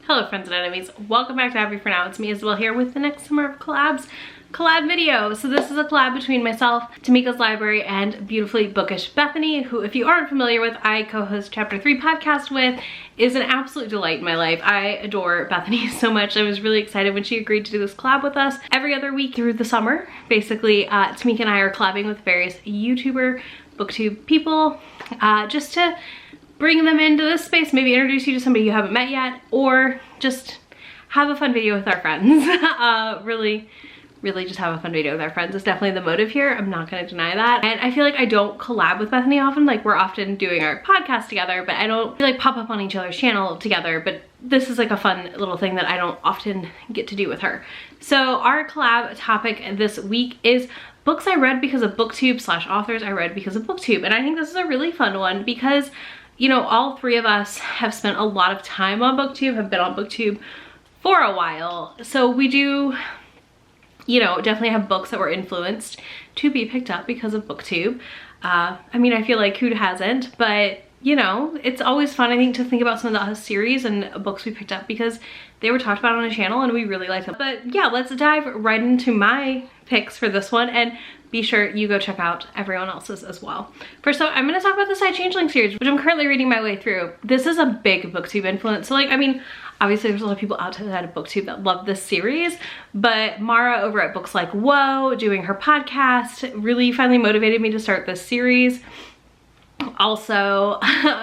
Hello friends and enemies, welcome back to Happy For Now. It's me Isabel here with the next Summer of Collabs collab video. So this is a collab between myself, Tamika's Library, and beautifully bookish Bethany, who, if you aren't familiar with, I co-host Chapter 3 podcast with, is an absolute delight in my life. I adore Bethany so much. I was really excited when she agreed to do this collab with us every other week through the summer. Basically, Tamika and I are collabing with various YouTuber, Booktube people, just to bring them into this space, maybe introduce you to somebody you haven't met yet, or just have a fun video with our friends. Really just have a fun video with our friends is definitely the motive here. I'm not gonna deny that. And I feel like I don't collab with Bethany often. Like, we're often doing our podcast together, but I don't like pop up on each other's channel together. But this is like a fun little thing that I don't often get to do with her. So our collab topic this week is books I read because of Booktube / authors I read because of Booktube. And I think this is a really fun one because, you know, all three of us have spent a lot of time on Booktube, have been on Booktube for a while. So we do, you know, definitely have books that were influenced to be picked up because of Booktube. I mean, I feel like who hasn't, but you know, it's always fun, I think, to think about some of the series and books we picked up because they were talked about on the channel and we really liked them. But yeah, let's dive right into my picks for this one, and be sure you go check out everyone else's as well. First up, I'm gonna talk about the Changeling series, which I'm currently reading my way through. This is a big Booktube influence. So like, I mean, obviously there's a lot of people outside of Booktube that love this series, but Mara over at Books Like Whoa, doing her podcast, really finally motivated me to start this series. Also,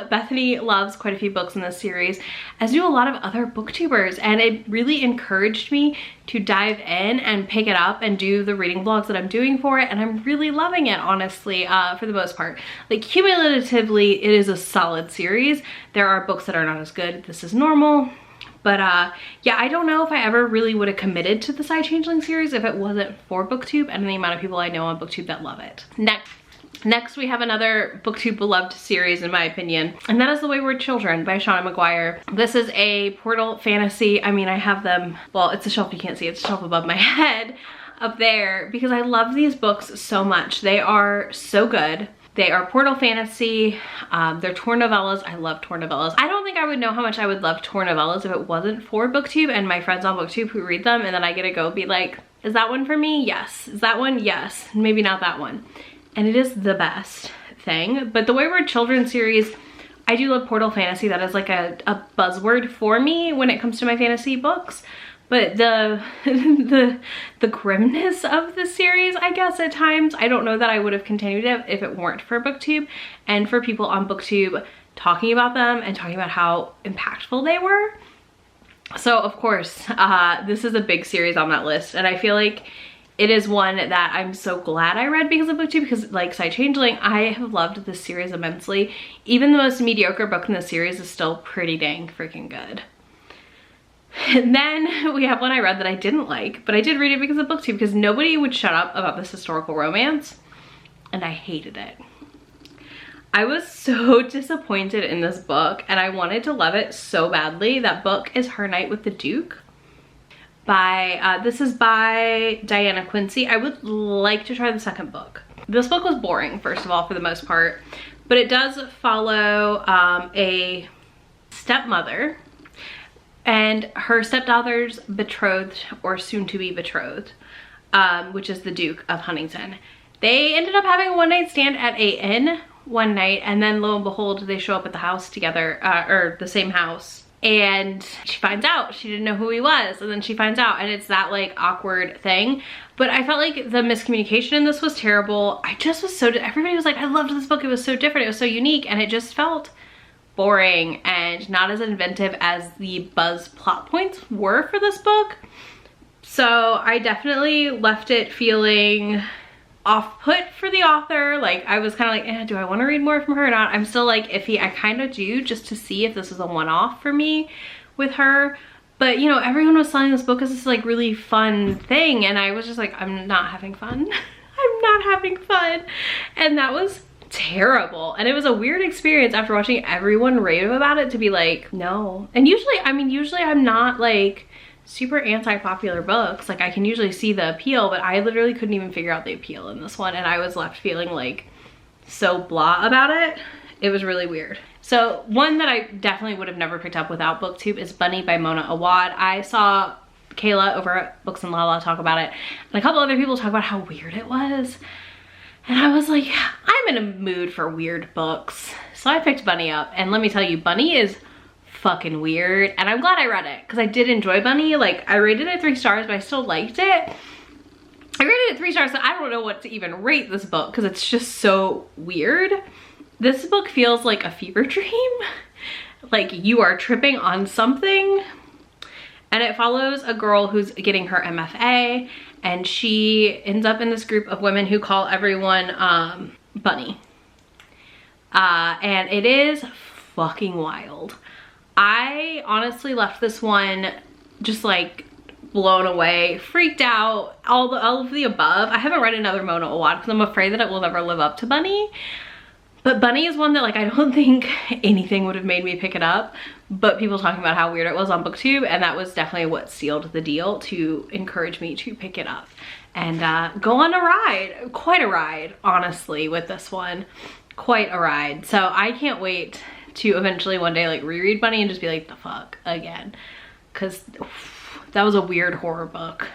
Bethany loves quite a few books in this series, as do a lot of other booktubers, and it really encouraged me to dive in and pick it up and do the reading vlogs that I'm doing for it, and I'm really loving it, honestly, for the most part. Like, cumulatively, it is a solid series. There are books that are not as good. This is normal. But yeah, I don't know if I ever really would have committed to the Changeling series if it wasn't for Booktube and the amount of people I know on Booktube that love it. Next, we have another Booktube beloved series, in my opinion, and that is The Wayward Children by Shauna McGuire. This is a portal fantasy. I mean, I have them, well, it's a shelf you can't see, it's a shelf above my head up there, because I love these books so much. They are so good. They are portal fantasy. They're Tor novellas. I love Tor novellas. I don't think I would know how much I would love Tor novellas if it wasn't for Booktube and my friends on Booktube who read them, and then I get to go be like, is that one for me? Yes. Is that one? Yes. Maybe not that one. And it is the best thing. But the Wayward Children series, I do love portal fantasy. That is like a buzzword for me when it comes to my fantasy books. But the grimness of the series, I guess, at times, I don't know that I would have continued it if it weren't for Booktube and for people on Booktube talking about them and talking about how impactful they were. So of course, this is a big series on that list, and I feel like it is one that I'm so glad I read because of Booktube, because like Changeling, I have loved this series immensely. Even the most mediocre book in the series is still pretty dang freaking good. And then we have one I read that I didn't like, but I did read it because of Booktube, because nobody would shut up about this historical romance, and I hated it. I was so disappointed in this book, and I wanted to love it so badly. That book is Her Night with the Duke. This is by Diana Quincy. I would like to try the second book. This book was boring, first of all, for the most part, but it does follow a stepmother and her stepdaughter's betrothed, or soon to be betrothed, which is the Duke of Huntington. They ended up having a one-night stand at a inn one night, and then lo and behold, they show up at the house together, or the same house. And she finds out, she didn't know who he was, and then she finds out, and it's that like awkward thing. But I felt like the miscommunication in this was terrible. I just was so, everybody was like, I loved this book, it was so different, it was so unique, and it just felt boring and not as inventive as the buzz plot points were for this book. So I definitely left it feeling off-put for the author. Like, I was kind of like, do I want to read more from her or not? I'm still like iffy. I kind of do, just to see if this is a one-off for me with her. But you know, everyone was selling this book as this like really fun thing, and I was just like, I'm not having fun. I'm not having fun. And that was terrible. And it was a weird experience after watching everyone rave about it to be like, no. And usually, I mean, usually I'm not like super anti-popular books. Like, I can usually see the appeal, but I literally couldn't even figure out the appeal in this one, and I was left feeling like so blah about it. It was really weird. So one that I definitely would have never picked up without Booktube is Bunny by Mona Awad. I saw Kayla over at Books and Lala talk about it, and a couple other people talk about how weird it was. And I was like, I'm in a mood for weird books. So I picked Bunny up, and let me tell you, Bunny is fucking weird. And I'm glad I read it, because I did enjoy Bunny. Like, I rated it 3 stars, but I still liked it. I rated it 3 stars, so I don't know what to even rate this book, because it's just so weird. This book feels like a fever dream. Like you are tripping on something. And it follows a girl who's getting her MFA, and she ends up in this group of women who call everyone Bunny. And it is fucking wild. I honestly left this one just like blown away, freaked out, all of the above. I haven't read another Mona Awad because I'm afraid that it will never live up to Bunny. But Bunny is one that like I don't think anything would have made me pick it up, but people talking about how weird it was on Booktube, and that was definitely what sealed the deal to encourage me to pick it up and go on a ride. Quite a ride, honestly, with this one. Quite a ride. So I can't wait to eventually one day like reread Bunny and just be like, the fuck again, because that was a weird horror book.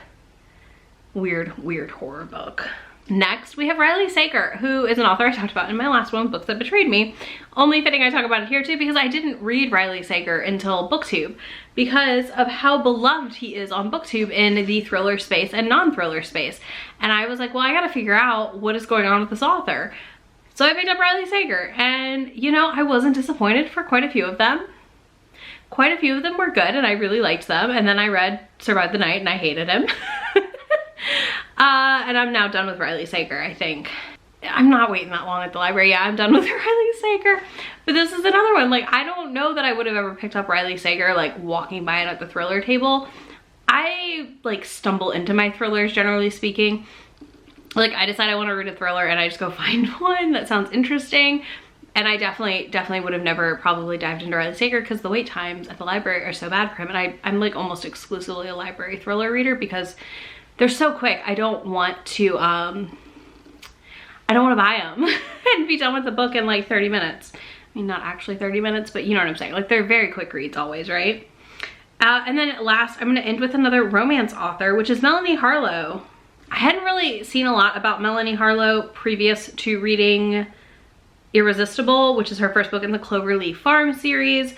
Weird horror book. Next, we have Riley Sager, who is an author I talked about in my last one, Books That Betrayed Me. Only fitting I talk about it here too, because I didn't read Riley Sager until Booktube because of how beloved he is on Booktube in the thriller space and non-thriller space. And I was like, well, I gotta figure out what is going on with this author. So I picked up Riley Sager, and you know, I wasn't disappointed for quite a few of them. Quite a few of them were good, and I really liked them. And then I read Survive the Night, and I hated him. And I'm now done with Riley Sager, I think. I'm not waiting that long at the library. Yeah, I'm done with Riley Sager. But this is another one. Like, I don't know that I would have ever picked up Riley Sager, like, walking by it at the thriller table. I, like, stumble into my thrillers, generally speaking. Like, I decide I want to read a thriller, and I just go find one that sounds interesting. And I definitely would have never probably dived into Riley Sager because the wait times at the library are so bad for him. And I'm, like, almost exclusively a library thriller reader because they're so quick. I don't want to buy them and be done with the book in like 30 minutes. I mean, not actually 30 minutes, but you know what I'm saying. Like, they're very quick reads always, right? And then last, I'm gonna end with another romance author, which is Melanie Harlow. I hadn't really seen a lot about Melanie Harlow previous to reading Irresistible, which is her first book in the Cloverleaf Farm series.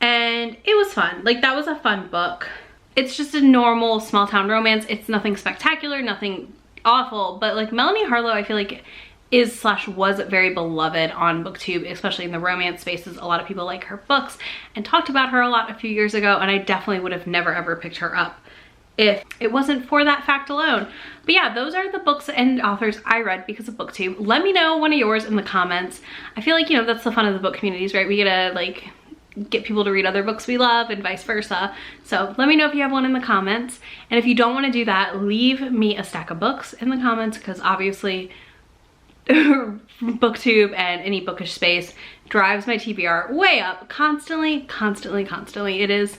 And it was fun. Like, that was a fun book. It's just a normal small town romance. It's nothing spectacular, nothing awful, but like Melanie Harlow, I feel like was very beloved on Booktube, especially in the romance spaces. A lot of people like her books and talked about her a lot a few years ago, and I definitely would have never ever picked her up if it wasn't for that fact alone. But yeah, those are the books and authors I read because of Booktube. Let me know one of yours in the comments. I feel like, you know, that's the fun of the book communities, right? We get to like get people to read other books we love and vice versa. So let me know if you have one in the comments. And if you don't want to do that, leave me a stack of books in the comments, because obviously Booktube and any bookish space drives my TBR way up constantly. It is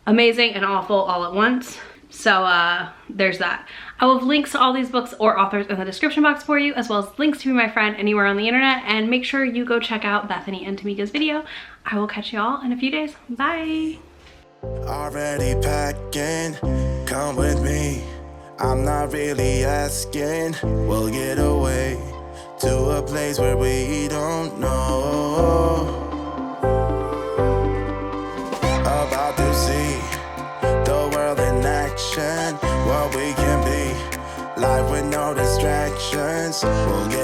amazing and awful all at once. So there's that. I will have links to all these books or authors in the description box for you, as well as links to Be My Friend anywhere on the internet. And make sure you go check out Bethany and Tamika's video. I will catch you all in a few days. Bye. Already packing, come with me. I'm not really asking. We'll get away to a place where we don't know. About to see the world in action, what we can be, life with no distractions. We'll get